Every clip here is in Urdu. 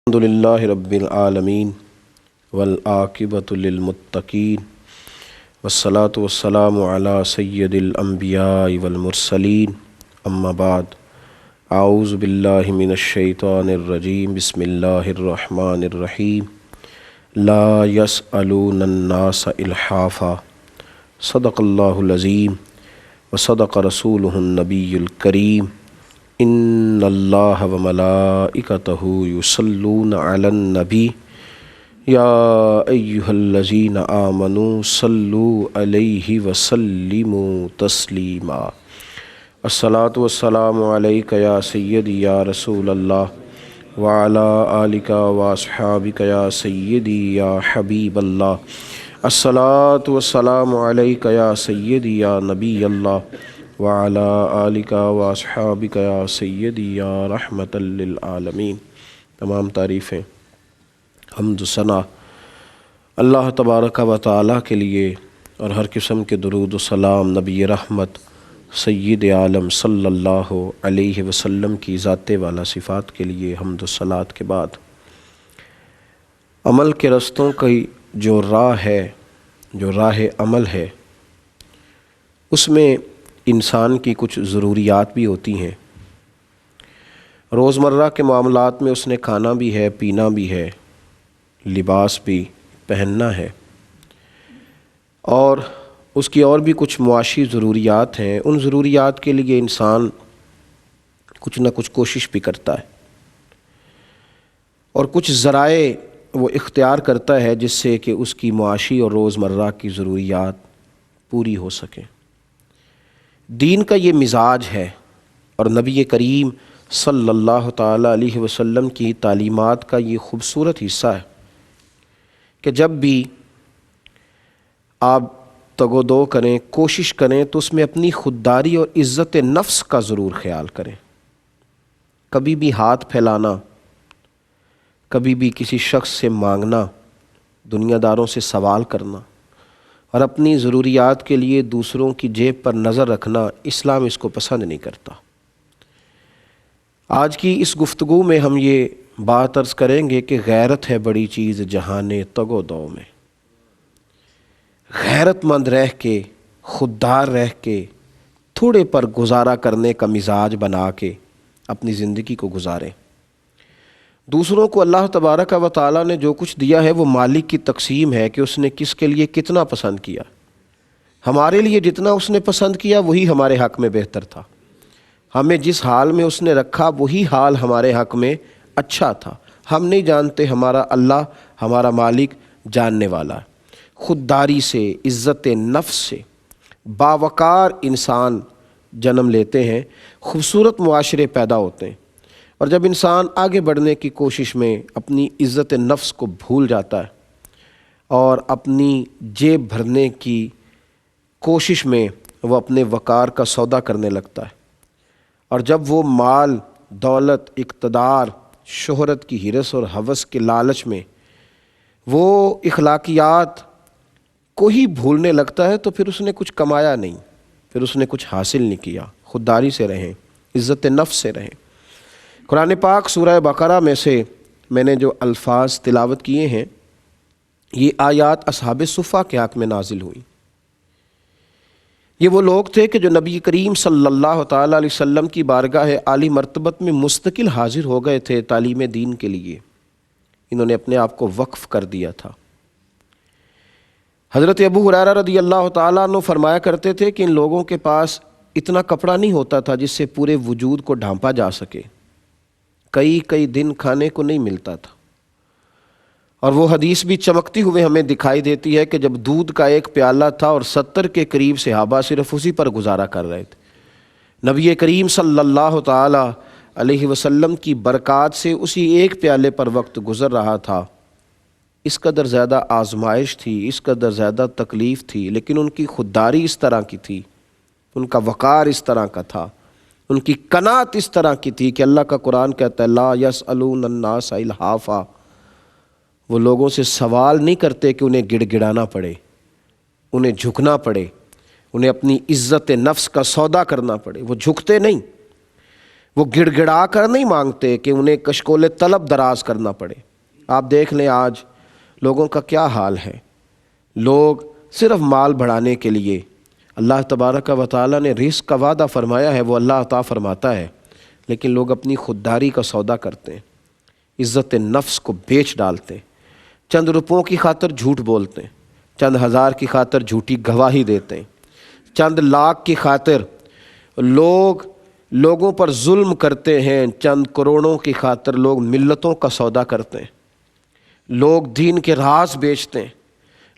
الحمدللہ رب العالمین والعاقبۃ للمتقین والصلاة والسلام علی سید الانبیاء والمرسلین اما بعد اعوذ باللہ من الشیطان الرجیم بسم اللہ الرحمن الرحیم لا یسألون الناس الحافا صدق اللہ العظیم وصدق رسولہ النبی الکریم ان اللہ وملائکتہ یصلون علی النبی یا ایہا الذین آمنوا صلوا علیہ وسلموا تسلیما الصلاۃ والسلام علیک یا سیدی یا رسول اللہ وعلی آلک واصحابک یا سیدی یا حبیب اللہ الصلاۃ والسلام علیک یا سیدی یا نبی اللہ وعلی آلک واصحابک یا سیدی یا رحمۃ للعالمین۔ تمام تعریفیں حمد و ثنا اللہ تبارک و تعالیٰ کے لیے اور ہر قسم کے درود و سلام نبی رحمت سید عالم صلی اللہ علیہ وسلم کی ذات والا صفات کے لیے حمد و صلات کے بعد عمل کے رستوں کی جو راہ ہے، جو راہ عمل ہے، اس میں انسان کی کچھ ضروریات بھی ہوتی ہیں۔ روزمرہ کے معاملات میں اس نے کھانا بھی ہے، پینا بھی ہے، لباس بھی پہننا ہے، اور اس کی اور بھی کچھ معاشی ضروریات ہیں۔ ان ضروریات کے لیے انسان کچھ نہ کچھ کوشش بھی کرتا ہے اور کچھ ذرائع وہ اختیار کرتا ہے جس سے کہ اس کی معاشی اور روزمرہ کی ضروریات پوری ہو سکیں۔ دین کا یہ مزاج ہے اور نبی کریم صلی اللہ تعالیٰ علیہ وسلم کی تعلیمات کا یہ خوبصورت حصہ ہے کہ جب بھی آپ تگ و دو کریں، کوشش کریں تو اس میں اپنی خودداری اور عزت نفس کا ضرور خیال کریں۔ کبھی بھی ہاتھ پھیلانا، کبھی بھی کسی شخص سے مانگنا، دنیا داروں سے سوال کرنا اور اپنی ضروریات کے لیے دوسروں کی جیب پر نظر رکھنا، اسلام اس کو پسند نہیں کرتا۔ آج کی اس گفتگو میں ہم یہ بات عرض کریں گے کہ غیرت ہے بڑی چیز جہان تگ و دو میں۔ غیرت مند رہ کے، خوددار رہ کے، تھوڑے پر گزارا کرنے کا مزاج بنا کے اپنی زندگی کو گزاریں۔ دوسروں کو اللہ تبارک و تعالیٰ نے جو کچھ دیا ہے وہ مالک کی تقسیم ہے کہ اس نے کس کے لیے کتنا پسند کیا۔ ہمارے لیے جتنا اس نے پسند کیا وہی ہمارے حق میں بہتر تھا۔ ہمیں جس حال میں اس نے رکھا وہی حال ہمارے حق میں اچھا تھا۔ ہم نہیں جانتے، ہمارا اللہ، ہمارا مالک جاننے والا ہے۔ خودداری سے، عزت نفس سے باوقار انسان جنم لیتے ہیں، خوبصورت معاشرے پیدا ہوتے ہیں، اور جب انسان آگے بڑھنے کی کوشش میں اپنی عزت نفس کو بھول جاتا ہے اور اپنی جیب بھرنے کی کوشش میں وہ اپنے وقار کا سودا کرنے لگتا ہے، اور جب وہ مال، دولت، اقتدار، شہرت کی ہرس اور ہوس کے لالچ میں وہ اخلاقیات کو ہی بھولنے لگتا ہے تو پھر اس نے کچھ کمایا نہیں، پھر اس نے کچھ حاصل نہیں کیا۔ خودداری سے رہیں، عزت نفس سے رہیں۔ قرآن پاک سورہ بقرہ میں سے میں نے جو الفاظ تلاوت کیے ہیں، یہ آیات اصحاب صفہ کے حق میں نازل ہوئی۔ یہ وہ لوگ تھے کہ جو نبی کریم صلی اللہ تعالیٰ علیہ وسلم کی بارگاہ عالی مرتبت میں مستقل حاضر ہو گئے تھے تعلیم دین کے لیے۔ انہوں نے اپنے آپ کو وقف کر دیا تھا۔ حضرت ابو ہریرہ رضی اللہ تعالیٰ عنہ فرمایا کرتے تھے کہ ان لوگوں کے پاس اتنا کپڑا نہیں ہوتا تھا جس سے پورے وجود کو ڈھانپا جا سکے، کئی دن کھانے کو نہیں ملتا تھا، اور وہ حدیث بھی چمکتی ہوئے ہمیں دکھائی دیتی ہے کہ جب دودھ کا ایک پیالہ تھا اور 70 کے قریب صحابہ صرف اسی پر گزارا کر رہے تھے۔ نبی کریم صلی اللہ تعالی علیہ وسلم کی برکات سے اسی ایک پیالے پر وقت گزر رہا تھا۔ اس قدر زیادہ آزمائش تھی، اس قدر زیادہ تکلیف تھی، لیکن ان کی خودداری اس طرح کی تھی، ان کا وقار اس طرح کا تھا، ان کی قناعت اس طرح کی تھی کہ اللہ کا قرآن کہتا ہے لا یسألون الناس الحافا۔ وہ لوگوں سے سوال نہیں کرتے کہ انہیں گڑ گڑانا پڑے، انہیں جھکنا پڑے، انہیں اپنی عزت نفس کا سودا کرنا پڑے۔ وہ جھکتے نہیں، وہ گڑ گڑا کر نہیں مانگتے کہ انہیں کشکول طلب دراز کرنا پڑے۔ آپ دیکھ لیں آج لوگوں کا کیا حال ہے، لوگ صرف مال بڑھانے کے لیے، اللہ تبارک و تعالیٰ نے رزق کا وعدہ فرمایا ہے، وہ اللہ عطا فرماتا ہے، لیکن لوگ اپنی خودداری کا سودا کرتے ہیں، عزت نفس کو بیچ ڈالتے ہیں، چند روپوں کی خاطر جھوٹ بولتے ہیں، چند ہزار کی خاطر جھوٹی گواہی دیتے ہیں، چند لاکھ کی خاطر لوگوں پر ظلم کرتے ہیں، چند کروڑوں کی خاطر لوگ ملتوں کا سودا کرتے ہیں، لوگ دین کے راز بیچتے ہیں،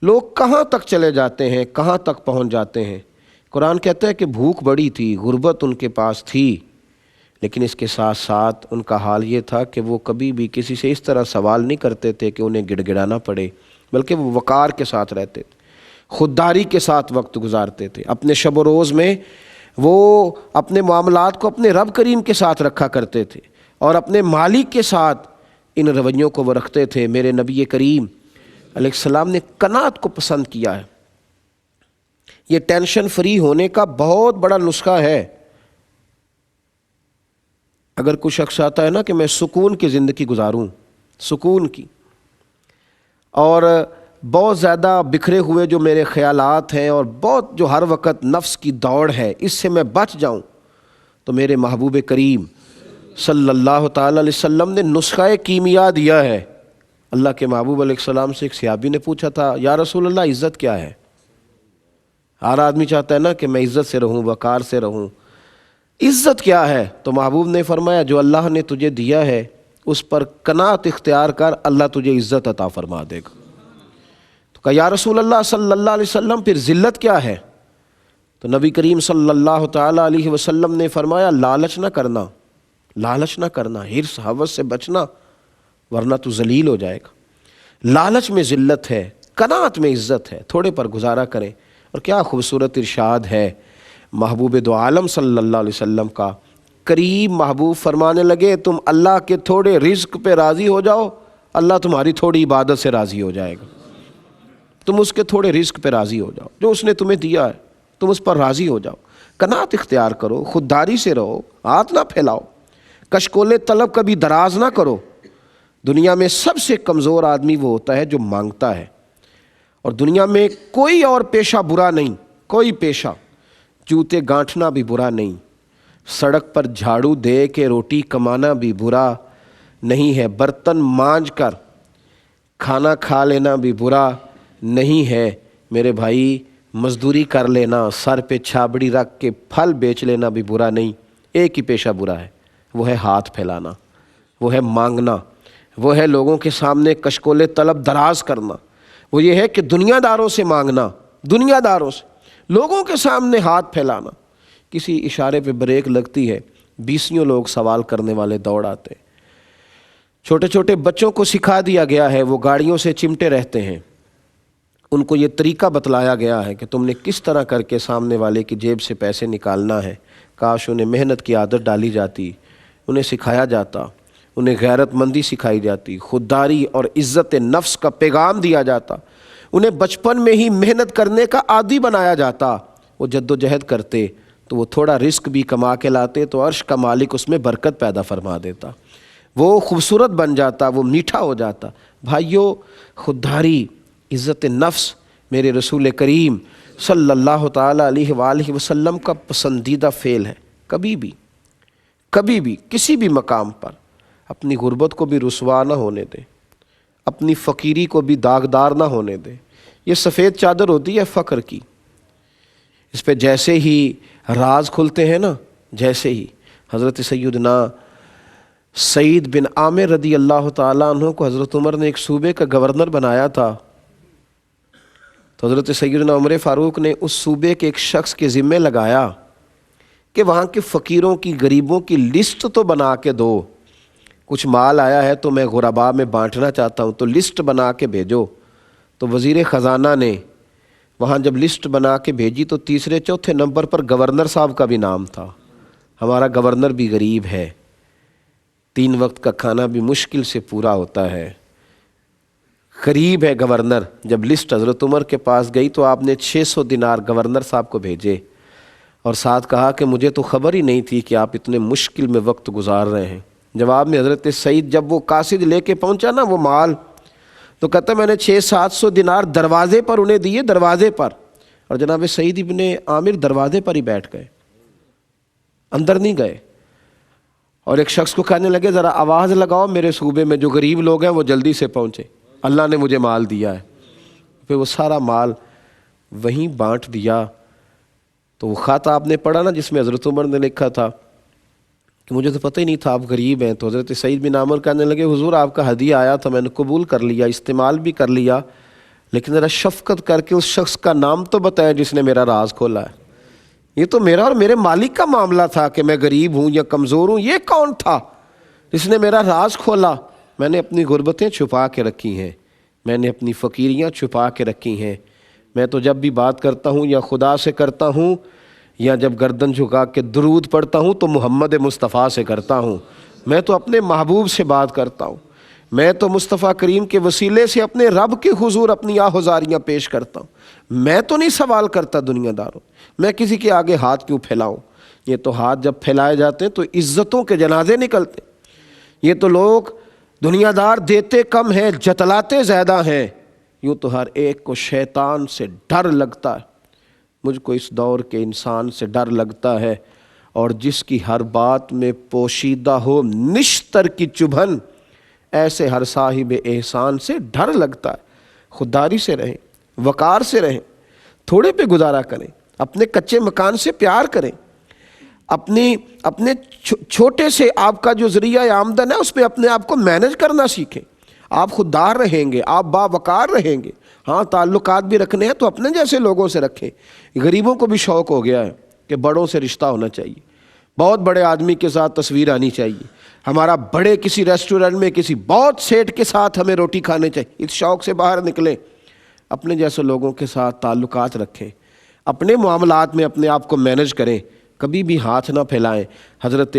لوگ کہاں تک چلے جاتے ہیں، کہاں تک پہنچ جاتے ہیں۔ قرآن کہتا ہے کہ بھوک بڑی تھی، غربت ان کے پاس تھی، لیکن اس کے ساتھ ساتھ ان کا حال یہ تھا کہ وہ کبھی بھی کسی سے اس طرح سوال نہیں کرتے تھے کہ انہیں گڑ گڑانا پڑے، بلکہ وہ وقار کے ساتھ رہتے تھے، خودداری کے ساتھ وقت گزارتے تھے۔ اپنے شب و روز میں وہ اپنے معاملات کو اپنے رب کریم کے ساتھ رکھا کرتے تھے، اور اپنے مالک کے ساتھ ان رویوں کو وہ رکھتے تھے۔ میرے نبی کریم علیہ السلام نے قناعت کو پسند کیا ہے۔ یہ ٹینشن فری ہونے کا بہت بڑا نسخہ ہے۔ اگر کوئی شخص آتا ہے نا کہ میں سکون کی زندگی گزاروں، سکون کی، اور بہت زیادہ بکھرے ہوئے جو میرے خیالات ہیں اور بہت جو ہر وقت نفس کی دوڑ ہے، اس سے میں بچ جاؤں، تو میرے محبوب کریم صلی اللہ تعالی علیہ وسلم نے نسخہ کیمیا دیا ہے۔ اللہ کے محبوب علیہ السلام سے ایک صحابی نے پوچھا تھا، یا رسول اللہ عزت کیا ہے؟ ہر آدمی چاہتا ہے نا کہ میں عزت سے رہوں، وقار سے رہوں، عزت کیا ہے؟ تو محبوب نے فرمایا جو اللہ نے تجھے دیا ہے اس پر قناعت اختیار کر، اللہ تجھے عزت عطا فرما دے گا۔ تو کہا یا رسول اللہ صلی اللہ علیہ وسلم پھر ذلت کیا ہے؟ تو نبی کریم صلی اللہ تعالی علیہ وسلم نے فرمایا لالچ نہ کرنا، لالچ نہ کرنا، حرص ہوس سے بچنا، ورنہ تو ذلیل ہو جائے گا۔ لالچ میں ذلت ہے، قناعت میں عزت ہے، تھوڑے پر گزارا کریں۔ اور کیا خوبصورت ارشاد ہے محبوب دو عالم صلی اللہ علیہ وسلم کا، قریب محبوب فرمانے لگے تم اللہ کے تھوڑے رزق پہ راضی ہو جاؤ، اللہ تمہاری تھوڑی عبادت سے راضی ہو جائے گا۔ تم اس کے تھوڑے رزق پہ راضی ہو جاؤ، جو اس نے تمہیں دیا ہے تم اس پر راضی ہو جاؤ، قناعت اختیار کرو، خودداری سے رہو، ہاتھ نہ پھیلاؤ، کشکول طلب کبھی دراز نہ کرو۔ دنیا میں سب سے کمزور آدمی وہ ہوتا ہے جو مانگتا ہے، اور دنیا میں کوئی اور پیشہ برا نہیں، کوئی پیشہ، جوتے گانٹھنا بھی برا نہیں، سڑک پر جھاڑو دے کے روٹی کمانا بھی برا نہیں ہے، برتن مانج کر کھانا کھا لینا بھی برا نہیں ہے میرے بھائی، مزدوری کر لینا، سر پہ چھابڑی رکھ کے پھل بیچ لینا بھی برا نہیں۔ ایک ہی پیشہ برا ہے، وہ ہے ہاتھ پھیلانا، وہ ہے مانگنا، وہ ہے لوگوں کے سامنے کشکول طلب دراز کرنا، وہ یہ ہے کہ دنیا داروں سے مانگنا، دنیا داروں سے، لوگوں کے سامنے ہاتھ پھیلانا۔ کسی اشارے پہ بریک لگتی ہے، بیسیوں لوگ سوال کرنے والے دوڑ آتے ہیں۔ چھوٹے چھوٹے بچوں کو سکھا دیا گیا ہے، وہ گاڑیوں سے چمٹے رہتے ہیں، ان کو یہ طریقہ بتلایا گیا ہے کہ تم نے کس طرح کر کے سامنے والے کی جیب سے پیسے نکالنا ہے۔ کاش انہیں محنت کی عادت ڈالی جاتی، انہیں سکھایا جاتا، انہیں غیرت مندی سکھائی جاتی، خودداری اور عزت نفس کا پیغام دیا جاتا، انہیں بچپن میں ہی محنت کرنے کا عادی بنایا جاتا۔ وہ جد و جہد کرتے تو وہ تھوڑا رزق بھی کما کے لاتے تو عرش کا مالک اس میں برکت پیدا فرما دیتا، وہ خوبصورت بن جاتا، وہ میٹھا ہو جاتا۔ بھائیو، خودداری، عزت نفس میرے رسول کریم صلی اللہ تعالی علیہ وآلہ وسلم کا پسندیدہ فعل ہے۔ کبھی بھی کسی بھی مقام پر اپنی غربت کو بھی رسوا نہ ہونے دیں، اپنی فقیری کو بھی داغدار نہ ہونے دیں۔ یہ سفید چادر ہوتی ہے فقر کی، اس پہ جیسے ہی راز کھلتے ہیں نا، جیسے ہی حضرت سیدنا سعید بن عامر رضی اللہ تعالیٰ عنہ کو حضرت عمر نے ایک صوبے کا گورنر بنایا تھا، تو حضرت سیدنا عمر فاروق نے اس صوبے کے ایک شخص کے ذمے لگایا کہ وہاں کے فقیروں کی، غریبوں کی لسٹ تو بنا کے دو، کچھ مال آیا ہے تو میں غرباء میں بانٹنا چاہتا ہوں، تو لسٹ بنا کے بھیجو۔ تو وزیر خزانہ نے وہاں جب لسٹ بنا کے بھیجی تو تیسرے چوتھے نمبر پر گورنر صاحب کا بھی نام تھا۔ ہمارا گورنر بھی غریب ہے، 3 وقت کا کھانا بھی مشکل سے پورا ہوتا ہے، غریب ہے گورنر۔ جب لسٹ حضرت عمر کے پاس گئی تو آپ نے 600 دینار گورنر صاحب کو بھیجے، اور ساتھ کہا کہ مجھے تو خبر ہی نہیں تھی کہ آپ اتنے مشکل میں وقت گزار رہے ہیں۔ جواب میں حضرت سعید جب وہ قاصد لے کے پہنچا نا وہ مال، تو کہتا میں نے 600-700 دینار دروازے پر انہیں دیے، دروازے پر، اور جناب سعید ابن عامر دروازے پر ہی بیٹھ گئے، اندر نہیں گئے۔ اور ایک شخص کو کہنے لگے ذرا آواز لگاؤ میرے صوبے میں جو غریب لوگ ہیں وہ جلدی سے پہنچے، اللہ نے مجھے مال دیا ہے۔ پھر وہ سارا مال وہیں بانٹ دیا۔ تو وہ خط آپ نے پڑھا نا جس میں حضرت عمر نے لکھا تھا کہ مجھے تو پتہ ہی نہیں تھا آپ غریب ہیں، تو حضرت سعید بن عامر کہنے لگے حضور آپ کا ہدیہ آیا تھا، میں نے قبول کر لیا، استعمال بھی کر لیا، لیکن ذرا شفقت کر کے اس شخص کا نام تو بتایا جس نے میرا راز کھولا ہے۔ یہ تو میرا اور میرے مالک کا معاملہ تھا کہ میں غریب ہوں یا کمزور ہوں، یہ کون تھا جس نے میرا راز کھولا؟ میں نے اپنی غربتیں چھپا کے رکھی ہیں، میں نے اپنی فقیریاں چھپا کے رکھی ہیں۔ میں تو جب بھی بات کرتا ہوں یا خدا سے کرتا ہوں یا جب گردن جھکا کے درود پڑھتا ہوں تو محمد مصطفیٰ سے کرتا ہوں، میں تو اپنے محبوب سے بات کرتا ہوں، میں تو مصطفیٰ کریم کے وسیلے سے اپنے رب کے حضور اپنی آہذاریاں پیش کرتا ہوں۔ میں تو نہیں سوال کرتا دنیا داروں، میں کسی کے آگے ہاتھ کیوں پھیلاؤں؟ یہ تو ہاتھ جب پھیلائے جاتے ہیں تو عزتوں کے جنازے نکلتے۔ یہ تو لوگ دنیا دار دیتے کم ہیں جتلاتے زیادہ ہیں، یوں تو ہر ایک کو شیطان سے ڈر لگتا ہے۔ مجھ کو اس دور کے انسان سے ڈر لگتا ہے، اور جس کی ہر بات میں پوشیدہ ہو نشتر کی چبھن، ایسے ہر صاحب احسان سے ڈر لگتا ہے۔ خودداری سے رہیں، وقار سے رہیں، تھوڑے پہ گزارا کریں، اپنے کچے مکان سے پیار کریں، اپنے چھوٹے سے آپ کا جو ذریعہ آمدن ہے اس پہ اپنے آپ کو مینج کرنا سیکھیں۔ آپ خوددار رہیں گے، آپ باوقار رہیں گے۔ ہاں تعلقات بھی رکھنے ہیں تو اپنے جیسے لوگوں سے رکھیں۔ غریبوں کو بھی شوق ہو گیا ہے کہ بڑوں سے رشتہ ہونا چاہیے، بہت بڑے آدمی کے ساتھ تصویر آنی چاہیے، ہمارا بڑے کسی ریسٹورنٹ میں کسی بہت سیٹ کے ساتھ ہمیں روٹی کھانے چاہیے۔ اس شوق سے باہر نکلیں، اپنے جیسے لوگوں کے ساتھ تعلقات رکھیں، اپنے معاملات میں اپنے آپ کو مینج کریں، کبھی بھی ہاتھ نہ پھیلائیں۔ حضرت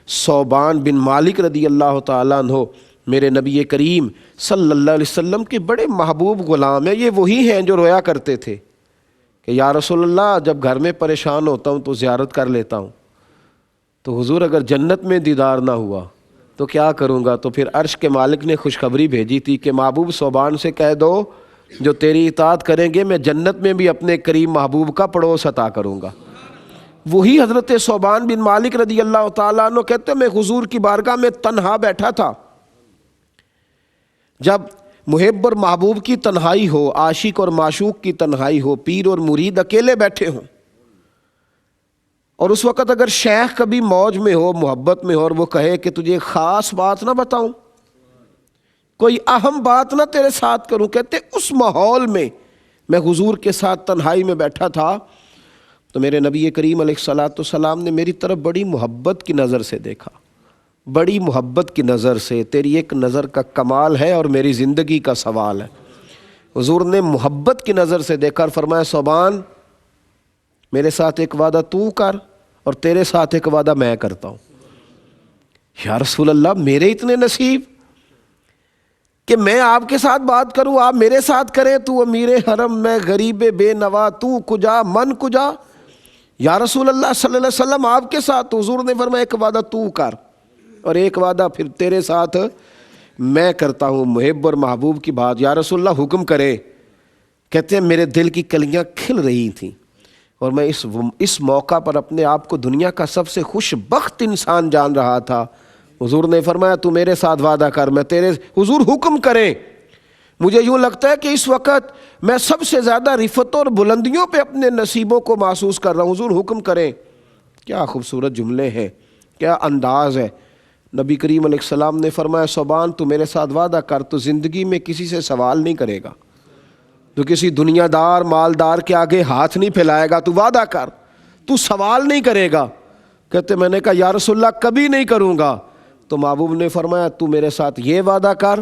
ثوبان بن مالک رضی اللہ تعالیٰ عنہ میرے نبی کریم صلی اللہ علیہ وسلم کے بڑے محبوب غلام ہیں۔ یہ وہی ہیں جو رویا کرتے تھے کہ یا رسول اللہ جب گھر میں پریشان ہوتا ہوں تو زیارت کر لیتا ہوں، تو حضور اگر جنت میں دیدار نہ ہوا تو کیا کروں گا؟ تو پھر عرش کے مالک نے خوشخبری بھیجی تھی کہ محبوب ثوبان سے کہہ دو جو تیری اطاعت کریں گے میں جنت میں بھی اپنے کریم محبوب کا پڑوس عطا کروں گا۔ وہی حضرت ثوبان بن مالک رضی اللہ تعالیٰ عنہ کہتے ہیں میں حضور کی بارگاہ میں تنہا بیٹھا تھا۔ جب محب اور محبوب کی تنہائی ہو، عاشق اور معشوق کی تنہائی ہو، پیر اور مرید اکیلے بیٹھے ہوں، اور اس وقت اگر شیخ کبھی موج میں ہو، محبت میں ہو، اور وہ کہے کہ تجھے خاص بات نہ بتاؤں، کوئی اہم بات نہ تیرے ساتھ کروں، کہتے اس ماحول میں میں حضور کے ساتھ تنہائی میں بیٹھا تھا تو میرے نبی کریم علیہ الصلوۃ والسلام نے میری طرف بڑی محبت کی نظر سے دیکھا، بڑی محبت کی نظر سے۔ تیری ایک نظر کا کمال ہے اور میری زندگی کا سوال ہے۔ حضور نے محبت کی نظر سے دیکھا اور فرمایا ثوبان میرے ساتھ ایک وعدہ تو کر اور تیرے ساتھ ایک وعدہ میں کرتا ہوں۔ یا رسول اللہ میرے اتنے نصیب کہ میں آپ کے ساتھ بات کروں، آپ میرے ساتھ کریں، تو امیر حرم میں غریب بے نوا، تو کجا من کجا۔ یا رسول اللہ صلی اللہ علیہ وسلم آپ کے ساتھ، تو حضور نے فرمایا ایک وعدہ تو کر اور ایک وعدہ پھر تیرے ساتھ میں کرتا ہوں۔ محب اور محبوب کی بات، یا رسول اللہ حکم کرے۔ کہتے ہیں میرے دل کی کلیاں کھل رہی تھیں اور میں اس موقع پر اپنے آپ کو دنیا کا سب سے خوش بخت انسان جان رہا تھا۔ حضور نے فرمایا تو میرے ساتھ وعدہ کر، میں تیرے، حضور حکم کریں۔ مجھے یوں لگتا ہے کہ اس وقت میں سب سے زیادہ رفتوں اور بلندیوں پہ اپنے نصیبوں کو محسوس کر رہا ہوں۔ حضور حکم کریں۔ کیا خوبصورت جملے ہیں، کیا انداز ہے۔ نبی کریم علیہ السلام نے فرمایا ثوبان تو میرے ساتھ وعدہ کر، تو زندگی میں کسی سے سوال نہیں کرے گا، تو کسی دنیا دار مالدار کے آگے ہاتھ نہیں پھیلائے گا، تو وعدہ کر، تو سوال نہیں کرے گا۔ کہتے میں نے کہا یا رسول اللہ کبھی نہیں کروں گا۔ تو محبوب نے فرمایا تو میرے ساتھ یہ وعدہ کر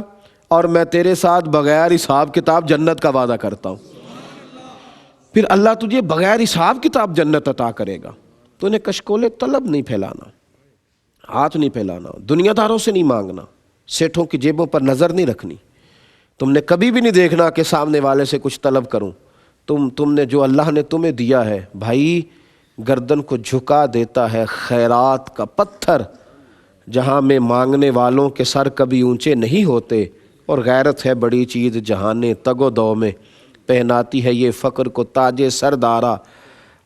اور میں تیرے ساتھ بغیر حساب کتاب جنت کا وعدہ کرتا ہوں۔ پھر اللہ تجھے بغیر حساب کتاب جنت عطا کرے گا۔ تو انہیں کشکول طلب نہیں پھیلانا، ہاتھ نہیں پھیلانا، دنیا داروں سے نہیں مانگنا، سیٹھوں کی جیبوں پر نظر نہیں رکھنی۔ تم نے کبھی بھی نہیں دیکھنا کہ سامنے والے سے کچھ طلب کروں۔ تم نے جو اللہ نے تمہیں دیا ہے، بھائی گردن کو جھکا دیتا ہے خیرات کا پتھر، جہاں میں مانگنے والوں کے سر کبھی اونچے نہیں ہوتے، اور غیرت ہے بڑی چیز جہانے تگ و دو میں، پہناتی ہے یہ فقر کو تاج سردارا۔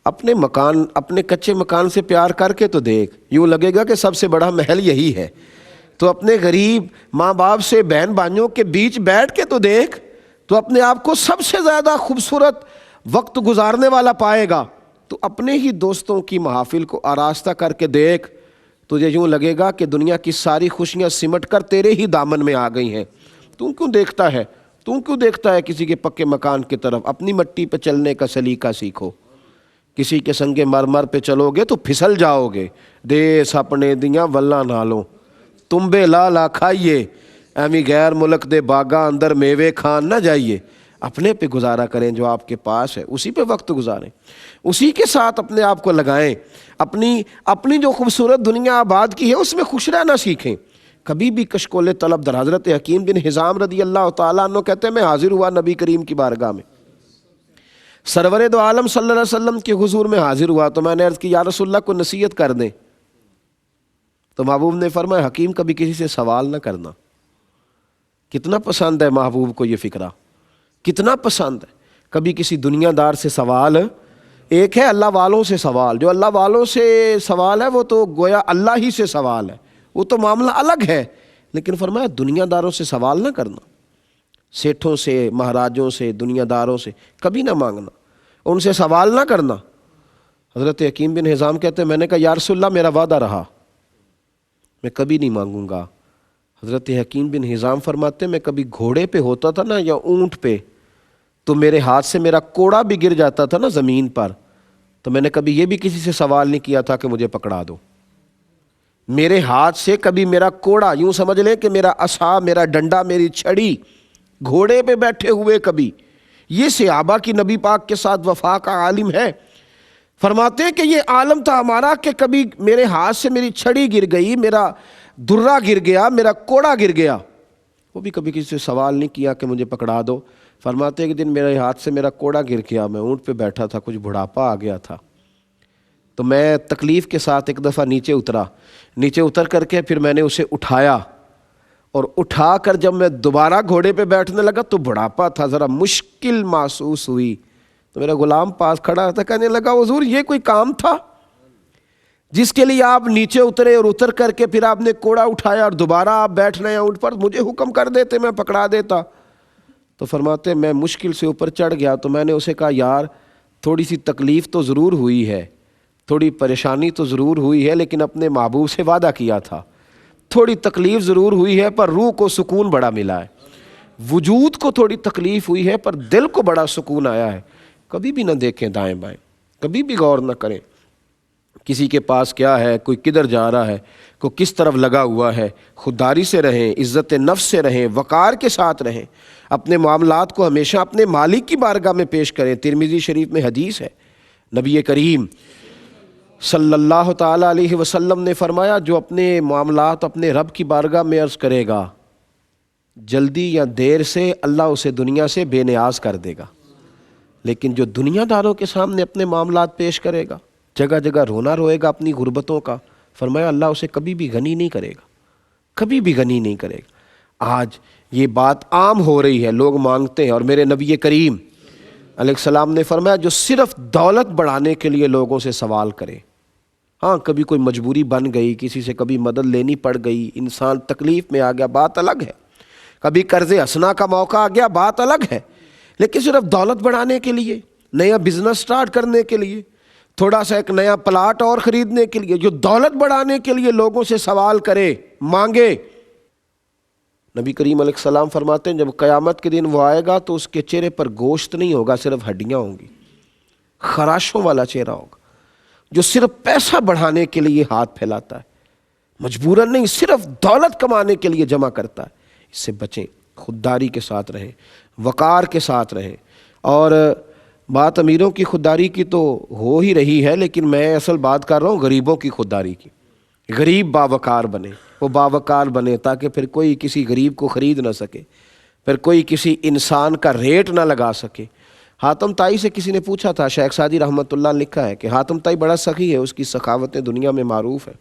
اپنے مکان، اپنے کچے مکان سے پیار کر کے تو دیکھ، یوں لگے گا کہ سب سے بڑا محل یہی ہے۔ تو اپنے غریب ماں باپ سے بہن بھائیوں کے بیچ بیٹھ کے تو دیکھ، تو اپنے آپ کو سب سے زیادہ خوبصورت وقت گزارنے والا پائے گا۔ تو اپنے ہی دوستوں کی محافل کو آراستہ کر کے دیکھ، تجھے یوں لگے گا کہ دنیا کی ساری خوشیاں سمٹ کر تیرے ہی دامن میں آ گئی ہیں۔ تم کیوں دیکھتا ہے، تم کیوں دیکھتا ہے کسی کے پکے مکان کی طرف؟ اپنی مٹی پہ چلنے کا سلیقہ سیکھو۔ کسی کے سنگ مرمر پہ چلو گے تو پھسل جاؤ گے۔ دیس اپنے دیاں ولہ نالوں تمبے لا لا کھائیے، ایویں غیر ملک دے باغاں اندر میوے کھان نہ جائیے۔ اپنے پہ گزارا کریں، جو آپ کے پاس ہے اسی پہ وقت گزاریں، اسی کے ساتھ اپنے آپ کو لگائیں۔ اپنی جو خوبصورت دنیا آباد کی ہے اس میں خوش رہنا سیکھیں۔ کبھی بھی کشکول طلب در حضرت حکیم بن حزام رضی اللہ تعالیٰ عنہ کہتے ہیں میں حاضر ہوا نبی کریم کی بارگاہ میں، سرور دو عالم صلی اللہ علیہ وسلم کے حضور میں حاضر ہوا، تو میں نے عرض کی یا رسول اللہ کو نصیحت کر دیں۔ تو محبوب نے فرمایا حکیم کبھی کسی سے سوال نہ کرنا۔ کتنا پسند ہے محبوب کو یہ فکرہ، کتنا پسند ہے۔ کبھی کسی دنیا دار سے سوال، ایک ہے اللہ والوں سے سوال، جو اللہ والوں سے سوال ہے وہ تو گویا اللہ ہی سے سوال ہے، وہ تو معاملہ الگ ہے۔ لیکن فرمایا دنیا داروں سے سوال نہ کرنا، سیٹھوں سے، مہاراجوں سے، دنیا داروں سے کبھی نہ مانگنا، ان سے سوال نہ کرنا۔ حضرت حکیم بن حزام کہتے ہیں میں نے کہا یا رسول اللہ میرا وعدہ رہا، میں کبھی نہیں مانگوں گا۔ حضرت حکیم بن حزام فرماتے ہیں میں کبھی گھوڑے پہ ہوتا تھا نا یا اونٹ پہ، تو میرے ہاتھ سے میرا کوڑا بھی گر جاتا تھا نا زمین پر، تو میں نے کبھی یہ بھی کسی سے سوال نہیں کیا تھا کہ مجھے پکڑا دو۔ میرے ہاتھ سے کبھی میرا کوڑا، یوں سمجھ لیں کہ میرا عصا، میرا ڈنڈا، میری چھڑی گھوڑے پہ بیٹھے ہوئے کبھی، یہ صحابہ کی نبی پاک کے ساتھ وفا کا عالم ہے۔ فرماتے ہیں کہ یہ عالم تھا ہمارا کہ کبھی میرے ہاتھ سے میری چھڑی گر گئی، میرا درہ گر گیا، میرا کوڑا گر گیا، وہ بھی کبھی کسی سے سوال نہیں کیا کہ مجھے پکڑا دو۔ فرماتے ہیں کہ دن میرے ہاتھ سے میرا کوڑا گر گیا، میں اونٹ پہ بیٹھا تھا، کچھ بڑھاپا آ گیا تھا، تو میں تکلیف کے ساتھ ایک دفعہ نیچے اترا، نیچے اتر کر کے پھر میں نے اسے اٹھایا، اور اٹھا کر جب میں دوبارہ گھوڑے پہ بیٹھنے لگا تو بڑھاپا تھا، ذرا مشکل محسوس ہوئی۔ تو میرا غلام پاس کھڑا تھا، کہنے لگا حضور یہ کوئی کام تھا جس کے لیے آپ نیچے اترے اور اتر کر کے پھر آپ نے کوڑا اٹھایا اور دوبارہ آپ بیٹھ رہے ہیں اونٹ پر؟ مجھے حکم کر دیتے میں پکڑا دیتا۔ تو فرماتے میں مشکل سے اوپر چڑھ گیا، تو میں نے اسے کہا یار تھوڑی سی تکلیف تو ضرور ہوئی ہے، تھوڑی پریشانی تو ضرور ہوئی ہے، لیکن اپنے محبوب سے وعدہ کیا تھا، تھوڑی تکلیف ضرور ہوئی ہے پر روح کو سکون بڑا ملا ہے، وجود کو تھوڑی تکلیف ہوئی ہے پر دل کو بڑا سکون آیا ہے۔ کبھی بھی نہ دیکھیں دائیں بائیں، کبھی بھی غور نہ کریں کسی کے پاس کیا ہے، کوئی کدھر جا رہا ہے، کوئی کس طرف لگا ہوا ہے۔ خودداری سے رہیں، عزت نفس سے رہیں، وقار کے ساتھ رہیں، اپنے معاملات کو ہمیشہ اپنے مالک کی بارگاہ میں پیش کریں۔ ترمذی شریف میں حدیث ہے، نبی کریم صلی اللہ تعالیٰ علیہ وسلم نے فرمایا جو اپنے معاملات اپنے رب کی بارگاہ میں عرض کرے گا، جلدی یا دیر سے اللہ اسے دنیا سے بے نیاز کر دے گا، لیکن جو دنیا داروں کے سامنے اپنے معاملات پیش کرے گا، جگہ جگہ رونا روئے گا اپنی غربتوں کا، فرمایا اللہ اسے کبھی بھی غنی نہیں کرے گا، کبھی بھی غنی نہیں کرے گا۔ آج یہ بات عام ہو رہی ہے، لوگ مانگتے ہیں، اور میرے نبی کریم علیہ السلام نے فرمایا جو صرف دولت بڑھانے کے لیے لوگوں سے سوال کرے، ہاں کبھی کوئی مجبوری بن گئی، کسی سے کبھی مدد لینی پڑ گئی، انسان تکلیف میں آ گیا، بات الگ ہے، کبھی قرض حسنہ کا موقع آ گیا، بات الگ ہے، لیکن صرف دولت بڑھانے کے لیے، نیا بزنس سٹارٹ کرنے کے لیے، تھوڑا سا ایک نیا پلاٹ اور خریدنے کے لیے، جو دولت بڑھانے کے لیے لوگوں سے سوال کرے، مانگے، نبی کریم علیہ السلام فرماتے ہیں جب قیامت کے دن وہ آئے گا تو اس کے چہرے پر گوشت نہیں ہوگا، صرف ہڈیاں ہوں گی، خراشوں والا چہرہ ہوگا، جو صرف پیسہ بڑھانے کے لیے ہاتھ پھیلاتا ہے، مجبوراً نہیں، صرف دولت کمانے کے لیے جمع کرتا ہے۔ اس سے بچیں، خودداری کے ساتھ رہیں، وقار کے ساتھ رہیں۔ اور بات امیروں کی خودداری کی تو ہو ہی رہی ہے، لیکن میں اصل بات کر رہا ہوں غریبوں کی خودداری کی۔ غریب باوقار بنے، وہ باوقار بنے تاکہ پھر کوئی کسی غریب کو خرید نہ سکے، پھر کوئی کسی انسان کا ریٹ نہ لگا سکے۔ حاتم طائی سے کسی نے پوچھا تھا، شیخ سعدی رحمۃ اللہ نے لکھا ہے کہ حاتم طائی بڑا سخی ہے، اس کی سخاوتیں دنیا میں معروف ہے۔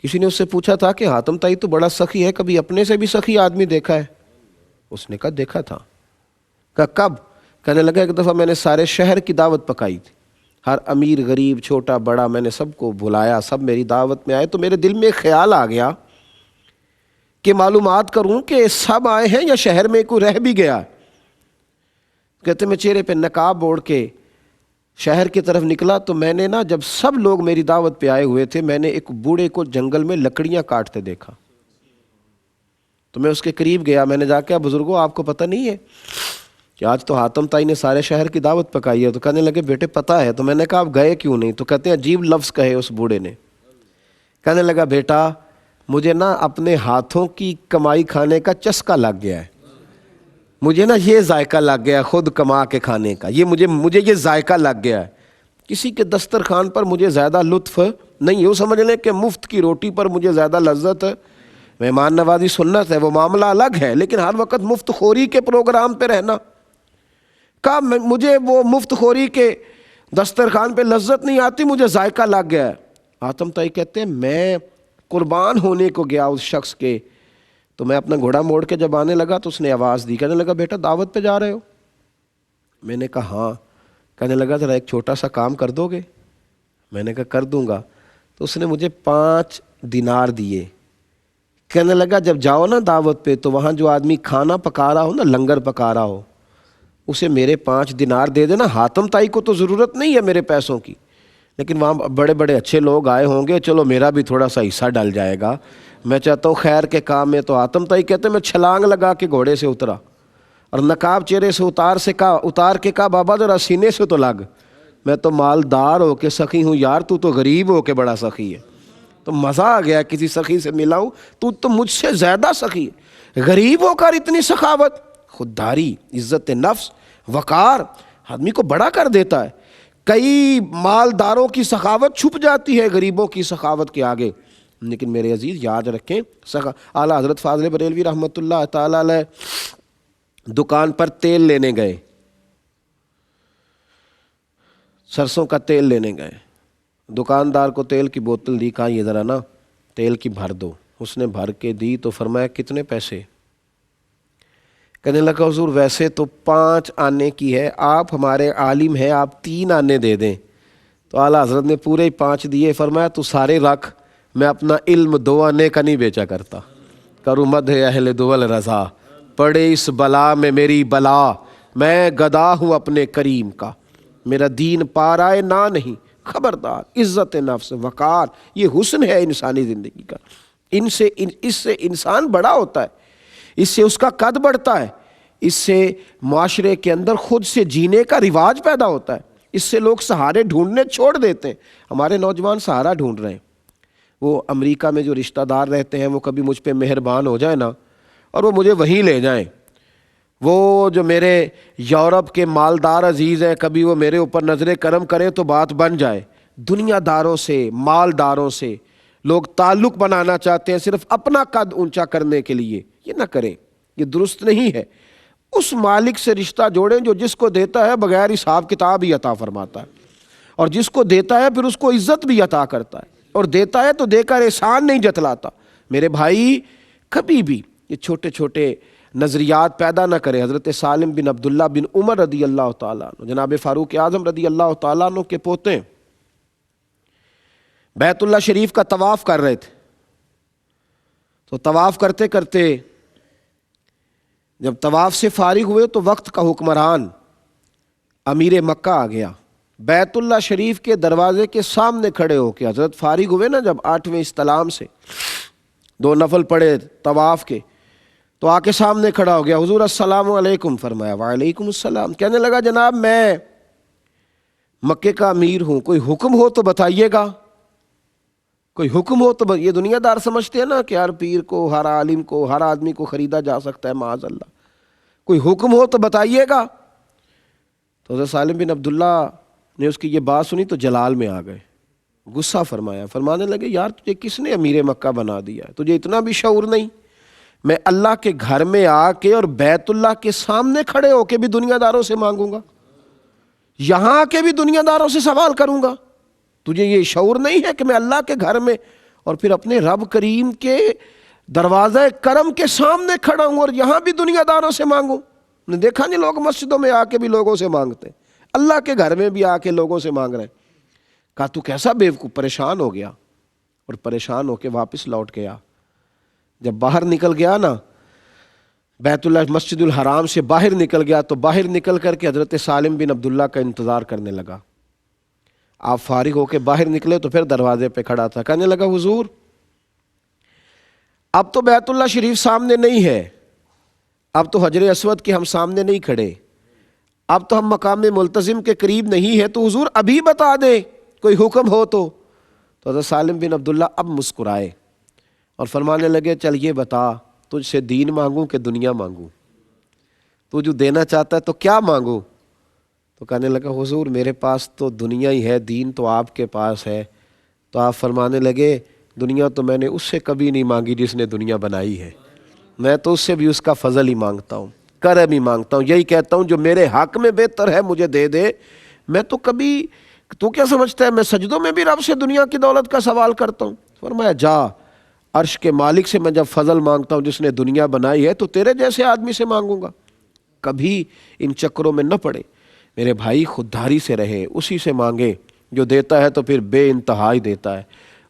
کسی نے اس سے پوچھا تھا کہ حاتم طائی تو بڑا سخی ہے، کبھی اپنے سے بھی سخی آدمی دیکھا ہے؟ اس نے کہا دیکھا تھا۔ کہا کب؟ کہنے لگا ایک دفعہ میں نے سارے شہر کی دعوت پکائی تھی، ہر امیر غریب چھوٹا بڑا میں نے سب کو بلایا، سب میری دعوت میں آئے، تو میرے دل میں ایک خیال آ گیا کہ معلومات کروں کہ سب آئے ہیں یا شہر میں کوئی رہ بھی گیا۔ کہتے میں چہرے پہ نقاب اوڑھ کے شہر کی طرف نکلا تو میں نے نا، جب سب لوگ میری دعوت پہ آئے ہوئے تھے، میں نے ایک بوڑھے کو جنگل میں لکڑیاں کاٹتے دیکھا۔ تو میں اس کے قریب گیا، میں نے جا کے بزرگوں آپ کو پتہ نہیں ہے کہ آج تو حاتم طائی نے سارے شہر کی دعوت پکائی ہے؟ تو کہنے لگے بیٹے پتہ ہے۔ تو میں نے کہا آپ گئے کیوں نہیں؟ تو کہتے ہیں عجیب لفظ کہے اس بوڑھے نے، کہنے لگا بیٹا مجھے نا اپنے ہاتھوں کی کمائی کھانے کا چسکا لگ گیا ہے، مجھے نا یہ ذائقہ لگ گیا خود کما کے کھانے کا، یہ مجھے یہ ذائقہ لگ گیا ہے، کسی کے دسترخوان پر مجھے زیادہ لطف نہیں ہے۔ وہ سمجھ لیں کہ مفت کی روٹی پر مجھے زیادہ لذت ہے، مہمان نوازی سنت ہے، وہ معاملہ الگ ہے، لیکن ہر وقت مفت خوری کے پروگرام پہ رہنا، کہا مجھے وہ مفت خوری کے دسترخوان پہ لذت نہیں آتی، مجھے ذائقہ لگ گیا ہے۔ حاتم طائی کہتے ہیں میں قربان ہونے کو گیا اس شخص کے، تو میں اپنا گھوڑا موڑ کے جب آنے لگا تو اس نے آواز دی، کہنے لگا بیٹا دعوت پہ جا رہے ہو؟ میں نے کہا ہاں۔ کہنے لگا ذرا ایک چھوٹا سا کام کر دو گے؟ میں نے کہا کر دوں گا۔ تو اس نے مجھے 5 دینار دیے۔ کہنے لگا جب جاؤ نا دعوت پہ تو وہاں جو آدمی کھانا پکا رہا ہو نا، لنگر پکا رہا ہو، اسے میرے 5 دینار دے دینا۔ حاتم طائی کو تو ضرورت نہیں ہے میرے پیسوں کی، لیکن وہاں بڑے بڑے اچھے لوگ آئے ہوں گے، چلو میرا بھی تھوڑا سا حصہ ڈل جائے گا، میں چاہتا ہوں خیر کے کام میں۔ تو حاتم طائی کہتے ہیں میں چھلانگ لگا کے گھوڑے سے اترا اور نقاب چہرے سے اتار کے کہا بابا ذرا سینے سے تو لگ، میں تو مالدار ہو کے سخی ہوں یار، تو غریب ہو کے بڑا سخی ہے۔ تو مزہ آ گیا کسی سخی سے ملا ہوں، تو مجھ سے زیادہ سخی ہے، غریب ہو کر اتنی سخاوت، خودداری، عزت نفس، وقار آدمی کو بڑا کر دیتا ہے۔ کئی مالداروں کی سخاوت چھپ جاتی ہے غریبوں کی سخاوت کے آگے، لیکن میرے عزیز یاد رکھیں اعلیٰ حضرت فاضل بریلوی رحمۃ اللہ تعالیٰ علیہ دکان پر تیل لینے گئے، سرسوں کا تیل لینے گئے، دکاندار کو تیل کی بوتل دی، کہا یہ ذرا نا تیل کی بھر دو۔ اس نے بھر کے دی تو فرمایا کتنے پیسے؟ کہنے لگا حضور ویسے تو 5 آنے کی ہے، آپ ہمارے عالم ہیں، آپ 3 آنے دے دیں۔ تو اعلیٰ حضرت نے پورے 5 دیے، فرمایا تو سارے رکھ، میں اپنا علم 2 آنے کا نہیں بیچا کرتا، کروں مدح اہل دول رضا، پڑے اس بلا میں میری بلا، میں گدا ہوں اپنے کریم کا، میرا دین پارائے نہ نہیں، خبردار، عزت نفس، وقار، یہ حسن ہے انسانی زندگی کا، اس سے انسان بڑا ہوتا ہے، اس سے اس کا قد بڑھتا ہے، اس سے معاشرے کے اندر خود سے جینے کا رواج پیدا ہوتا ہے، اس سے لوگ سہارے ڈھونڈنے چھوڑ دیتے ہیں۔ ہمارے نوجوان سہارا ڈھونڈ رہے ہیں، وہ امریکہ میں جو رشتہ دار رہتے ہیں وہ کبھی مجھ پہ مہربان ہو جائیں نا اور وہ مجھے وہیں لے جائیں، وہ جو میرے یورپ کے مالدار عزیز ہیں کبھی وہ میرے اوپر نظر کرم کریں تو بات بن جائے۔ دنیا داروں سے، مالداروں سے لوگ تعلق بنانا چاہتے ہیں صرف اپنا قد اونچا کرنے کے لیے، یہ نہ کریں، یہ درست نہیں ہے۔ اس مالک سے رشتہ جوڑیں جو جس کو دیتا ہے بغیر حساب کتاب ہی عطا فرماتا ہے، اور جس کو دیتا ہے پھر اس کو عزت بھی عطا کرتا ہے، اور دیتا ہے تو دے کر احسان نہیں جتلاتا۔ میرے بھائی کبھی بھی یہ چھوٹے چھوٹے نظریات پیدا نہ کریں۔ حضرت سالم بن عبداللہ بن عمر رضی اللہ تعالیٰ عنہ، جناب فاروق اعظم رضی اللہ تعالیٰ عنہ کے پوتے، بیت اللہ شریف کا طواف کر رہے تھے، تو طواف کرتے کرتے جب طواف سے فارغ ہوئے تو وقت کا حکمران امیر مکہ آ گیا، بیت اللہ شریف کے دروازے کے سامنے کھڑے ہو کے حضرت فارغ ہوئے نا جب 8ویں استلام سے، 2 نفل پڑھے طواف کے، تو آ کے سامنے کھڑا ہو گیا، حضور السلام علیکم، فرمایا وعلیکم السلام۔ کہنے لگا جناب میں مکے کا امیر ہوں، کوئی حکم ہو تو بتائیے گا، کوئی حکم ہو تو یہ دنیا دار سمجھتے ہیں نا کہ ہر پیر کو، ہر عالم کو، ہر آدمی کو خریدا جا سکتا ہے، معاذ اللہ، کوئی حکم ہو تو بتائیے گا۔ تو حضرت سالم بن عبداللہ نے اس کی یہ بات سنی تو جلال میں آ گئے، غصہ فرمایا، فرمانے لگے یار تجھے کس نے امیر مکہ بنا دیا ہے، تجھے اتنا بھی شعور نہیں، میں اللہ کے گھر میں آ کے اور بیت اللہ کے سامنے کھڑے ہو کے بھی دنیا داروں سے مانگوں گا، یہاں آ کے بھی دنیا داروں سے سوال کروں گا؟ تجھے یہ شعور نہیں ہے کہ میں اللہ کے گھر میں اور پھر اپنے رب کریم کے دروازہ کرم کے سامنے کھڑا ہوں اور یہاں بھی دنیا داروں سے مانگوں؟ نے دیکھا نہیں لوگ مسجدوں میں آ کے بھی لوگوں سے مانگتے ہیں، اللہ کے گھر میں بھی آ کے لوگوں سے مانگ رہے ہیں۔ کہا تو کیسا بیوقوف، پریشان ہو گیا اور پریشان ہو کے واپس لوٹ گیا۔ جب باہر نکل گیا نا بیت اللہ مسجد الحرام سے باہر نکل گیا تو باہر نکل کر کے حضرت سالم بن عبداللہ کا انتظار کرنے لگا۔ آپ فارغ ہو کے باہر نکلے تو پھر دروازے پہ کھڑا تھا، کہنے لگا حضور اب تو بیت اللہ شریف سامنے نہیں ہے، اب تو حجر اسود کے ہم سامنے نہیں کھڑے، اب تو ہم مقام ملتزم کے قریب نہیں ہے، تو حضور ابھی بتا دیں کوئی حکم ہو تو حضرت سالم بن عبداللہ اب مسکرائے اور فرمانے لگے چل یہ بتا تجھ سے دین مانگوں کہ دنیا مانگوں؟ تو جو دینا چاہتا ہے تو کیا مانگوں؟ تو کہنے لگا حضور میرے پاس تو دنیا ہی ہے، دین تو آپ کے پاس ہے۔ تو آپ فرمانے لگے دنیا تو میں نے اس سے کبھی نہیں مانگی جس نے دنیا بنائی ہے، میں تو اس سے بھی اس کا فضل ہی مانگتا ہوں، کرم ہی مانگتا ہوں، یہی کہتا ہوں جو میرے حق میں بہتر ہے مجھے دے دے۔ میں تو کبھی، تو کیا سمجھتا ہے میں سجدوں میں بھی رب سے دنیا کی دولت کا سوال کرتا ہوں؟ فرمایا جا عرش کے مالک سے میں جب فضل مانگتا ہوں جس نے دنیا بنائی ہے تو تیرے جیسے آدمی سے مانگوں گا۔ کبھی ان چکروں میں نہ پڑے میرے بھائی، خودداری سے رہے، اسی سے مانگے جو دیتا ہے تو پھر بے انتہا ہی دیتا ہے،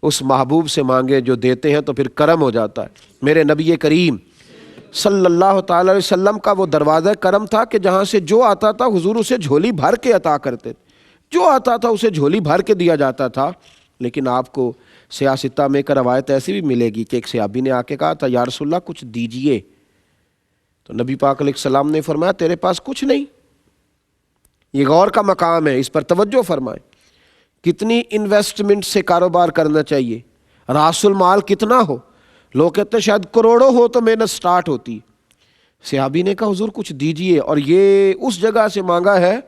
اس محبوب سے مانگے جو دیتے ہیں تو پھر کرم ہو جاتا ہے۔ میرے نبی کریم صلی اللہ تعالی علیہ وسلم کا وہ دروازہ کرم تھا کہ جہاں سے جو آتا تھا حضور اسے جھولی بھر کے عطا کرتے، جو آتا تھا اسے جھولی بھر کے دیا جاتا تھا۔ لیکن آپ کو سیاستہ میں کا روایت ایسی بھی ملے گی کہ ایک صحابی نے آ کے کہا تھا یا رسول اللہ کچھ دیجئے، تو نبی پاک علیہ السلام نے فرمایا تیرے پاس کچھ نہیں۔ یہ غور کا مقام ہے، اس پر توجہ فرمائیں۔ کتنی انویسٹمنٹ سے کاروبار کرنا چاہیے، راس المال کتنا ہو، لوگ کہتے ہیں شاید کروڑوں ہو تو محنت سٹارٹ ہوتی۔ صحابی نے کہا حضور کچھ دیجئے، اور یہ اس جگہ سے مانگا ہے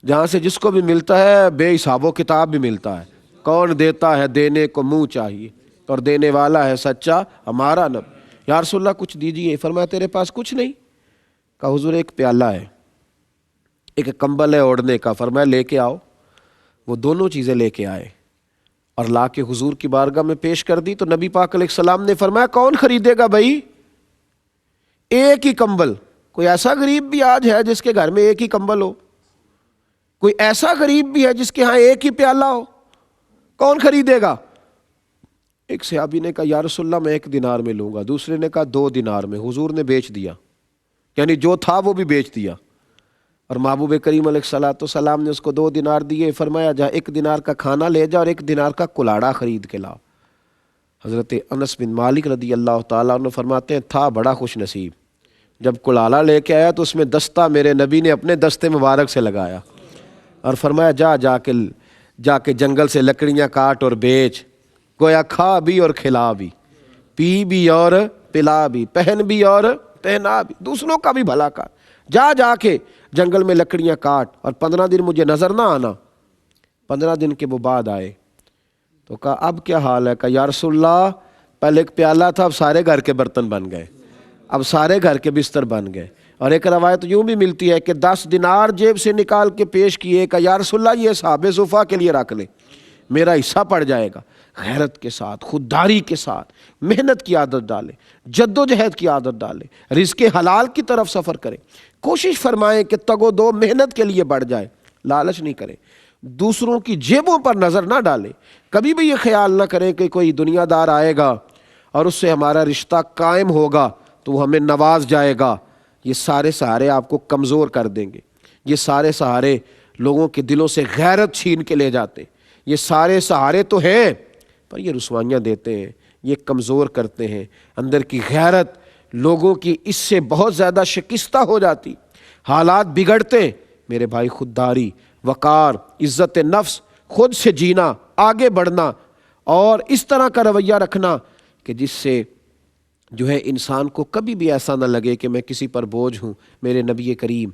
جہاں سے جس کو بھی ملتا ہے بے حساب و کتاب بھی ملتا ہے۔ کون دیتا ہے دینے کو منہ چاہیے، اور دینے والا ہے سچا ہمارا نبی۔ یا رسول اللہ کچھ دیجئے، فرمایا تیرے پاس کچھ نہیں؟ کہا حضور ایک پیالہ ہے، ایک کمبل ہے اوڑھنے کا، فرمایا لے کے آؤ۔ وہ دونوں چیزیں لے کے آئے اور لا کے حضور کی بارگاہ میں پیش کر دی، تو نبی پاک علیہ السلام نے فرمایا کون خریدے گا بھائی؟ ایک ہی کمبل۔ کوئی ایسا غریب بھی آج ہے جس کے گھر میں ایک ہی کمبل ہو؟ کوئی ایسا غریب بھی ہے جس کے ہاں ایک ہی پیالہ ہو؟ کون خریدے گا؟ ایک صحابی نے کہا یا رسول اللہ میں 1 دینار میں لوں گا، دوسرے نے کہا 2 دینار میں۔ حضور نے بیچ دیا، یعنی جو تھا وہ بھی بیچ دیا، اور محبوب کریم علیہ السلام نے اس کو 2 دینار دیے، فرمایا جا 1 دینار کا کھانا لے جا اور 1 دینار کا کلاڑا خرید کے لا۔ حضرت انس بن مالک رضی اللہ تعالیٰ عنہ فرماتے ہیں تھا بڑا خوش نصیب، جب کلاڑا لے کے آیا تو اس میں دستہ میرے نبی نے اپنے دستے مبارک سے لگایا اور فرمایا جا کے جنگل سے لکڑیاں کاٹ اور بیچ، گویا کھا بھی اور کھلا بھی، پی بھی اور پلا بھی، پہن بھی اور پہنا بھی، دوسروں کا بھی بھلا کر۔ جا کے جنگل میں لکڑیاں کاٹ، اور 15 دن مجھے نظر نہ آنا۔ 15 دن کے وہ بعد آئے تو کہا اب کیا حال ہے؟ کہا یا رسول اللہ پہلے ایک پیالہ تھا، اب سارے گھر کے برتن بن گئے، اب سارے گھر کے بستر بن گئے۔ اور ایک روایت یوں بھی ملتی ہے کہ 10 دینار جیب سے نکال کے پیش کیے، کہا یا رسول اللہ یہ اصحاب صفا کے لیے رکھ لے، میرا حصہ پڑ جائے گا۔ غیرت کے ساتھ، خودداری کے ساتھ محنت کی عادت ڈالے، جد و جہد کی عادت ڈالے، رزق حلال کی طرف سفر کرے، کوشش فرمائیں کہ تگ و دو محنت کے لیے بڑھ جائے، لالچ نہیں کرے، دوسروں کی جیبوں پر نظر نہ ڈالے، کبھی بھی یہ خیال نہ کریں کہ کوئی دنیا دار آئے گا اور اس سے ہمارا رشتہ قائم ہوگا تو وہ ہمیں نواز جائے گا۔ یہ سارے سہارے آپ کو کمزور کر دیں گے، یہ سارے سہارے لوگوں کے دلوں سے غیرت چھین کے لے جاتے، یہ سارے سہارے تو ہیں پر یہ رسوائیاں دیتے ہیں، یہ کمزور کرتے ہیں، اندر کی غیرت لوگوں کی اس سے بہت زیادہ شکستہ ہو جاتی، حالات بگڑتے۔ میرے بھائی خودداری، وقار، عزت نفس، خود سے جینا، آگے بڑھنا، اور اس طرح کا رویہ رکھنا کہ جس سے جو ہے انسان کو کبھی بھی ایسا نہ لگے کہ میں کسی پر بوجھ ہوں۔ میرے نبی کریم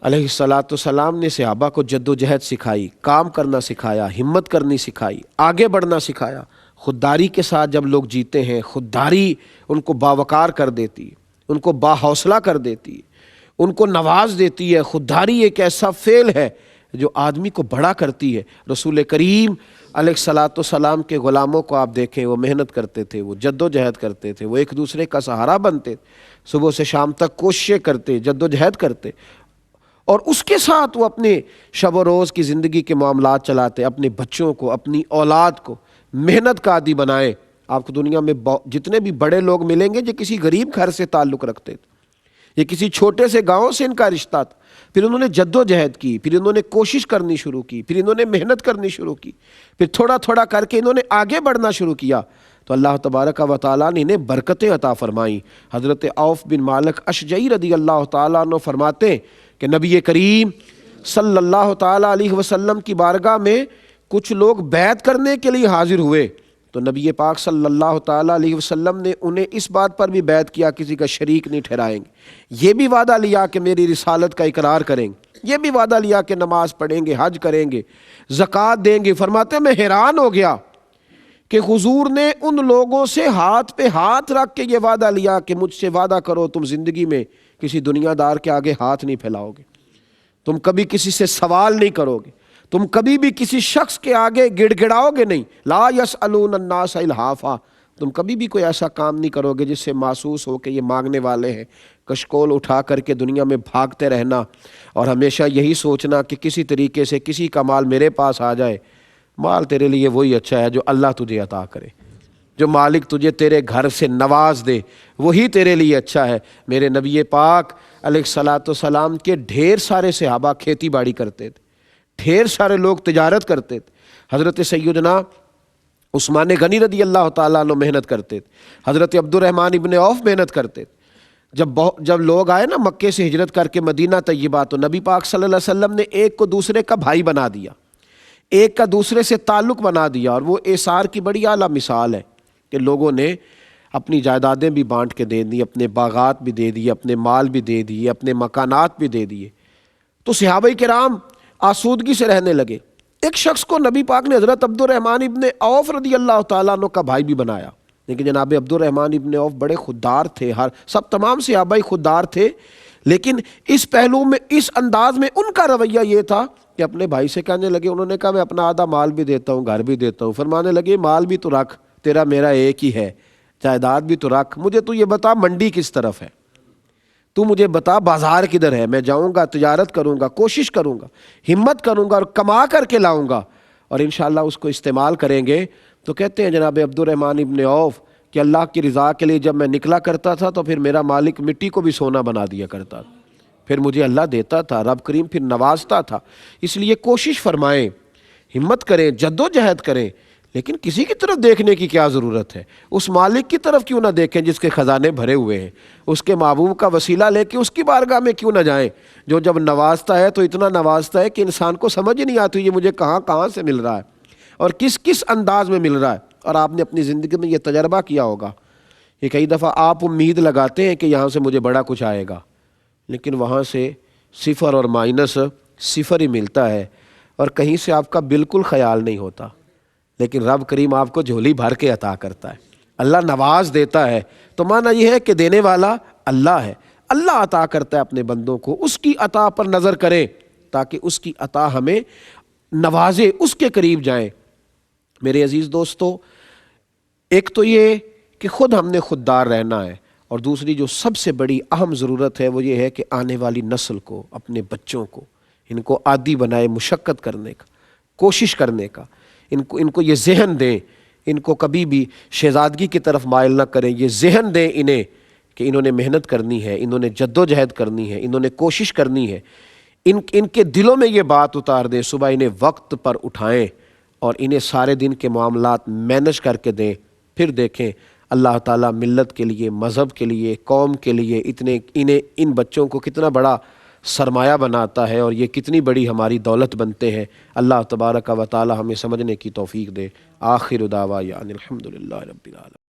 علیہ السلام نے صحابہ کو جد و جہد سکھائی، کام کرنا سکھایا، ہمت کرنی سکھائی، آگے بڑھنا سکھایا، خودداری کے ساتھ جب لوگ جیتے ہیں، خودداری ان کو باوقار کر دیتی ہے، ان کو باحوصلہ کر دیتی ہے، ان کو نواز دیتی ہے۔ خودداری ایک ایسا فعل ہے جو آدمی کو بڑا کرتی ہے۔ رسول کریم علیہ الصلاۃ والسلام کے غلاموں کو آپ دیکھیں، وہ محنت کرتے تھے، وہ جد و جہد کرتے تھے، وہ ایک دوسرے کا سہارا بنتے، صبح سے شام تک کوششیں کرتے، جد و جہد کرتے، اور اس کے ساتھ وہ اپنے شب و روز کی زندگی کے معاملات چلاتے، اپنے بچوں کو، اپنی اولاد کو محنت کا عادی بنائے۔ آپ کو دنیا میں جتنے بھی بڑے لوگ ملیں گے جو کسی غریب گھر سے تعلق رکھتے تھے، یہ کسی چھوٹے سے گاؤں سے ان کا رشتہ تھا، پھر انہوں نے جد و جہد کی، پھر انہوں نے کوشش کرنی شروع کی، پھر انہوں نے محنت کرنی شروع کی، پھر تھوڑا تھوڑا کر کے انہوں نے آگے بڑھنا شروع کیا، تو اللہ تبارک و تعالیٰ نے انہیں برکتیں عطا فرمائیں۔ حضرت عوف بن مالک اشجعی رضی اللہ تعالیٰ عنہ فرماتے ہیں کہ نبی کریم صلی اللہ تعالیٰ علیہ وسلم کی بارگاہ میں کچھ لوگ بیعت کرنے کے لیے حاضر ہوئے، تو نبی پاک صلی اللہ تعالیٰ علیہ وسلم نے انہیں اس بات پر بھی بیعت کیا کسی کا شریک نہیں ٹھہرائیں گے، یہ بھی وعدہ لیا کہ میری رسالت کا اقرار کریں گے، یہ بھی وعدہ لیا کہ نماز پڑھیں گے، حج کریں گے، زکوٰۃ دیں گے۔ فرماتے ہیں میں حیران ہو گیا کہ حضور نے ان لوگوں سے ہاتھ پہ ہاتھ رکھ کے یہ وعدہ لیا کہ مجھ سے وعدہ کرو تم زندگی میں کسی دنیا دار کے آگے ہاتھ نہیں پھیلاؤ گے، تم کبھی کسی سے سوال نہیں کرو گے، تم کبھی بھی کسی شخص کے آگے گڑ گڑاؤ گے نہیں، لا یسألون الناس الحافا، تم کبھی بھی کوئی ایسا کام نہیں کرو گے جس سے محسوس ہو کہ یہ مانگنے والے ہیں، کشکول اٹھا کر کے دنیا میں بھاگتے رہنا اور ہمیشہ یہی سوچنا کہ کسی طریقے سے کسی کا مال میرے پاس آ جائے۔ مال تیرے لیے وہی اچھا ہے جو اللہ تجھے عطا کرے، جو مالک تجھے تیرے گھر سے نواز دے وہی تیرے لیے اچھا ہے۔ میرے نبی پاک علیہ الصلاۃ والسلام کے ڈھیر سارے صحابہ کھیتی باڑی کرتے تھے، ڈھیر سارے لوگ تجارت کرتے تھے۔ حضرت سیدنا عثمان غنی رضی اللہ تعالیٰ عنہ محنت کرتے تھے، حضرت عبد الرحمن ابن عوف محنت کرتے تھے۔ جب لوگ آئے نا مکے سے ہجرت کر کے مدینہ طیبہ، تو نبی پاک صلی اللہ علیہ وسلم نے ایک کو دوسرے کا بھائی بنا دیا، ایک کا دوسرے سے تعلق بنا دیا، اور وہ ایثار کی بڑی اعلیٰ مثال ہے کہ لوگوں نے اپنی جائیدادیں بھی بانٹ کے دے دی، اپنے باغات بھی دے دیے، اپنے مال بھی دے دیے، اپنے مکانات بھی دے دیے، تو صحابہ کرام آسودگی سے رہنے لگے۔ ایک شخص کو نبی پاک نے حضرت عبد الرحمن ابن عوف رضی اللہ تعالیٰ عنہ کا بھائی بھی بنایا، لیکن جناب عبد الرحمن ابن عوف بڑے خوددار تھے، تمام صحابہ خوددار تھے، لیکن اس پہلو میں، اس انداز میں ان کا رویہ یہ تھا کہ اپنے بھائی سے کہنے لگے، انہوں نے کہا میں اپنا آدھا مال بھی دیتا ہوں، گھر بھی دیتا ہوں۔ فرمانے لگے مال بھی تو رکھ، تیرا میرا ایک ہی ہے، جائیداد بھی تو رکھ، مجھے تو یہ بتا منڈی کس طرف ہے، تو مجھے بتا بازار کدھر ہے، میں جاؤں گا، تجارت کروں گا، کوشش کروں گا، ہمت کروں گا اور کما کر کے لاؤں گا، اور انشاءاللہ اس کو استعمال کریں گے۔ تو کہتے ہیں جناب عبد الرحمن ابن عوف کہ اللہ کی رضا کے لیے جب میں نکلا کرتا تھا تو پھر میرا مالک مٹی کو بھی سونا بنا دیا کرتا تھا، پھر مجھے اللہ دیتا تھا، رب کریم پھر نوازتا تھا۔ اس لیے کوشش فرمائیں، ہمت کریں، جد و جہد کریں، لیکن کسی کی طرف دیکھنے کی کیا ضرورت ہے؟ اس مالک کی طرف کیوں نہ دیکھیں جس کے خزانے بھرے ہوئے ہیں، اس کے محبوب کا وسیلہ لے کے اس کی بارگاہ میں کیوں نہ جائیں، جو جب نوازتا ہے تو اتنا نوازتا ہے کہ انسان کو سمجھ نہیں آتی یہ مجھے کہاں کہاں سے مل رہا ہے اور کس کس انداز میں مل رہا ہے۔ اور آپ نے اپنی زندگی میں یہ تجربہ کیا ہوگا کہ کئی دفعہ آپ امید لگاتے ہیں کہ یہاں سے مجھے بڑا کچھ آئے گا، لیکن وہاں سے صفر اور مائنس صفر ہی ملتا ہے، اور کہیں سے آپ کا بالکل خیال نہیں ہوتا، لیکن رب کریم آپ کو جھولی بھر کے عطا کرتا ہے، اللہ نواز دیتا ہے۔ تو معنی یہ ہے کہ دینے والا اللہ ہے، اللہ عطا کرتا ہے اپنے بندوں کو، اس کی عطا پر نظر کریں تاکہ اس کی عطا ہمیں نوازے، اس کے قریب جائیں۔ میرے عزیز دوستو، ایک تو یہ کہ خود ہم نے خوددار رہنا ہے، اور دوسری جو سب سے بڑی اہم ضرورت ہے وہ یہ ہے کہ آنے والی نسل کو، اپنے بچوں کو، ان کو عادی بنائے مشقت کرنے کا، کوشش کرنے کا، ان کو یہ ذہن دیں، ان کو کبھی بھی شہزادگی کی طرف مائل نہ کریں، یہ ذہن دیں انہیں کہ انہوں نے محنت کرنی ہے، انہوں نے جد و جہد کرنی ہے، انہوں نے کوشش کرنی ہے، ان کے دلوں میں یہ بات اتار دیں، صبح انہیں وقت پر اٹھائیں اور انہیں سارے دن کے معاملات مینج کر کے دیں، پھر دیکھیں اللہ تعالیٰ ملت کے لیے، مذہب کے لیے، قوم کے لیے ان بچوں کو کتنا بڑا سرمایہ بناتا ہے، اور یہ کتنی بڑی ہماری دولت بنتے ہیں۔ اللہ تبارک و تعالیٰ ہمیں سمجھنے کی توفیق دے۔ آخر دعوانا الحمدللہ رب العالمین۔